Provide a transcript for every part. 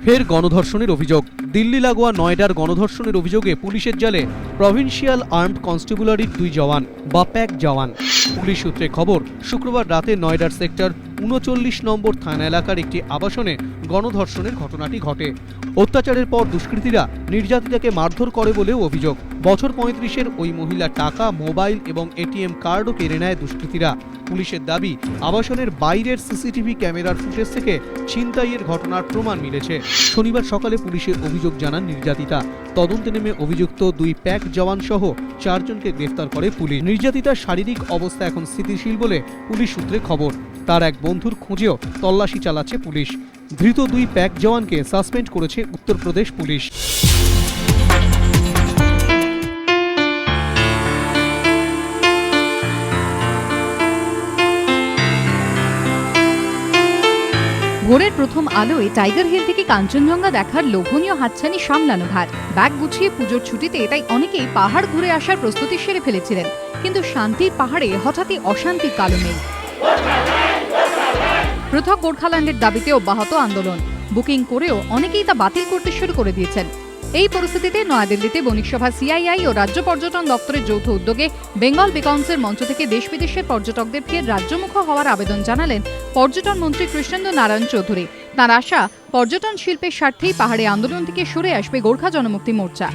ফের গণধর্ষণের অভিযোগ। দিল্লি লাগোয়া নয়ডার গণধর্ষণের অভিযোগে পুলিশের জালে প্রভিন্সিয়াল আর্মড কনস্টেবলারির 2 জওয়ান বা প্যাক জওয়ান। পুলিশ সূত্রে খবর, শুক্রবার রাতে নয়ডার সেক্টর 39 নম্বর থানা এলাকার একটি আবাসনে গণধর্ষণের ঘটনাটি ঘটে। অত্যাচারের পর দুষ্কৃতীরা নির্যাতিতাকে মারধর করে বলেও অভিযোগ। বছর 35-এর ওই মহিলার টাকা, মোবাইল এবং এটিএম কার্ডও কেড়ে নেয় দুষ্কৃতীরা। পুলিশের দাবি, আবাসনের বাইরের সিসিটিভি ক্যামেরার ফুটেজ থেকে ছিনতাইয়ের ঘটনার প্রমাণ মিলেছে। শনিবার সকালে পুলিশে অভিযোগ জানান নির্যাতিতা। তদন্তে নেমে অভিযুক্ত 2 প্যাক জওয়ান সহ 4 জনকে গ্রেফতার করে পুলিশ। নির্যাতিতার শারীরিক অবস্থা এখন স্থিতিশীল বলে পুলিশ সূত্রে খবর। তার এক বন্ধুর খোঁজেও তল্লাশি চালাচ্ছে পুলিশ। ধৃত 2 প্যাক জওয়ানকে সাসপেন্ড করেছে উত্তরপ্রদেশ পুলিশ। ভোরের প্রথম আলোয় টাইগার হিল থেকে কাঞ্চনজঙ্ঘা দেখার লোভনীয় হাতছানি সামলানো ভার। ব্যাগ গুছিয়ে পুজোর ছুটিতে তাই অনেকেই পাহাড় ঘুরে আসার প্রস্তুতি সেরে ফেলেছিলেন। কিন্তু শান্তির পাহাড়ে হঠাৎই অশান্তির কালো মেঘ। পৃথক গোর্খাল্যান্ডের দাবিতে অব্যাহত আন্দোলন। বুকিং করেও অনেকেই তা বাতিল করতে শুরু করে দিয়েছেন। এই পরিস্থিতিতে নয়াদিল্লিতে বণিক সভা, সিআইআই ও রাজ্য পর্যটন দপ্তরের যৌথ উদ্যোগে বেঙ্গল বিকন্সের মঞ্চ থেকে দেশ বিদেশের পর্যটকদের ফের রাজ্যমুখ হওয়ার আবেদন জানালেন পর্যটন মন্ত্রী কৃষ্ণেন্দু নারায়ণ চৌধুরী। তাঁর আশা, পর্যটন শিল্পের স্বার্থেই পাহাড়ে আন্দোলন থেকে সরে আসবে গোর্খা জনমুক্তি মোর্চা।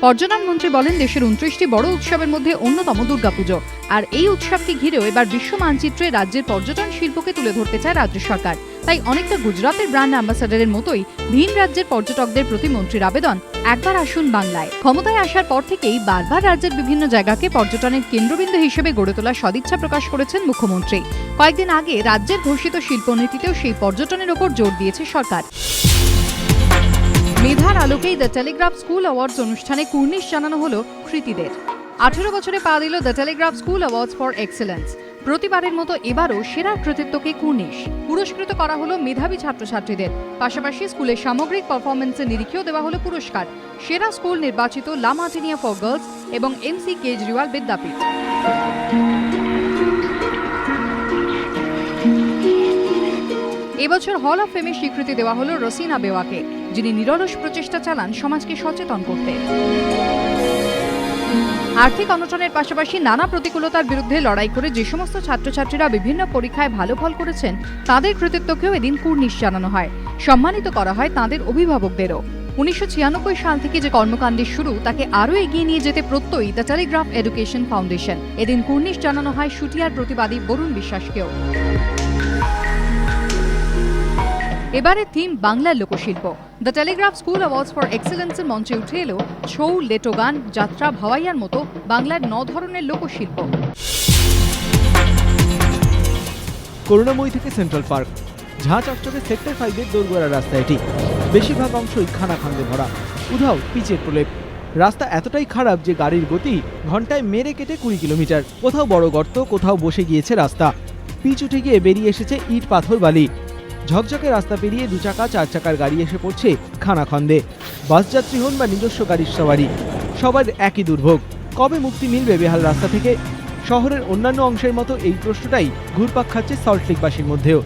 পর্যটন মন্ত্রী বলেন, দেশের 29টি বড় উৎসবের মধ্যে অন্যতম দুর্গাপুজো। আর এই উৎসবকে ঘিরেও এবার বিশ্ব মানচিত্রে রাজ্যের পর্যটন শিল্পকে তুলে ধরতে চায় রাজ্য সরকার। তাই অনেকটা গুজরাতের ব্র্যান্ড অ্যাম্বাসাডারের মতোই ভিন রাজ্যের পর্যটকদের প্রতি মন্ত্রীর আবেদন, একবার আসুন বাংলায়। ক্ষমতায় আসার পর থেকেই বারবার রাজ্যের বিভিন্ন জায়গাকে পর্যটনের কেন্দ্রবিন্দু হিসেবে গড়ে তোলার সদিচ্ছা প্রকাশ করেছেন মুখ্যমন্ত্রী। কয়েকদিন আগে রাজ্যের ঘোষিত শিল্পনীতিতেও সেই পর্যটনের ওপর জোর দিয়েছে সরকার। মেধার আলোকেই দ্য টেলিগ্রাফ স্কুল অ্যাওয়ার্ডস অনুষ্ঠানে কুর্নিশ জানানো হলো কৃতীদের। 18 বছরে পা দিল the Telegraph School Awards for excellence. প্রতিবারের মতো এবারও সেরা কৃতিত্বকে কুর্নিশ পুরস্কৃত করা হলো মেধাবী ছাত্রছাত্রীদের। পাশাপাশি স্কুলের সামগ্রিক পারফরমেন্সের নিরিখেও দেওয়া হলো পুরস্কার। সেরা স্কুল নির্বাচিত লা মার্টিনিয়া ফর গার্লস এবং MC কেজরিওয়াল বিদ্যাপীঠ। এবছর হল অফ ফেমের স্বীকৃতি দেওয়া হলো রসিনা বেওয়াকে, যিনি নিরলস প্রচেষ্টা চালান সমাজকে সচেতন করতে। আর্থিক অনটনের পাশাপাশি নানা প্রতিকূলতার বিরুদ্ধে লড়াই করে যে সমস্ত ছাত্রছাত্রীরা বিভিন্ন পরীক্ষায় ভালো ফল করেছেন, তাদের কৃতিত্বকেও এদিন কুর্নিশ জানানো হয়। সম্মানিত করা হয় তাদের অভিভাবকদেরও। 1996 সাল থেকে যে কর্মকাণ্ডের শুরু, তাকে আরও এগিয়ে নিয়ে যেতে প্রত্যয়ী দ্য টেলিগ্রাফ এডুকেশন ফাউন্ডেশন। এদিন কুর্নিশ জানানো হয় শুটিয়ার প্রতিবাদী বরুণ বিশ্বাসকেও। এবারের থিম বাংলার লোকশিল্প। The Telegraph School Awards for এক্সেলেন্সের মঞ্চে উঠে এলো ছৌ, লেটো গান, যাত্রা, ভাওয়াইয়ার মতো বাংলার 9 ধরনের লোকশিল্প। করুণাময়ী থেকে সেন্ট্রাল পার্ক, ঝাঁ চকচকে সেক্টর 5-এর দোরগোড়া রাস্তা এটি। বেশিরভাগ অংশই খানাখন্দে ভরা, উধাও পিচের প্রলেপ। রাস্তা এতটাই খারাপ যে গাড়ির গতি ঘন্টায় মেরে কেটে 20 কিলোমিটার। কোথাও বড় গর্ত, কোথাও বসে গিয়েছে রাস্তা। পিচ উঠে গিয়ে বেরিয়ে এসেছে ইট, পাথর, বালি। ঝকঝকে রাস্তা পেরিয়ে 2 চাকা 4 চাকার গাড়ি এসে পড়ছে খানাখন্দে। বাস যাত্রী হন বা নিজস্ব গাড়ির সওয়ারি, সবার একই দুর্ভোগ। কবে মুক্তি মিলবে বেহাল রাস্তা থেকে? শহরের অন্যান্য অংশের মতো এই প্রশ্নটাই ঘুরপাক খাচ্ছে সল্টলেকবাসীর মধ্যেও।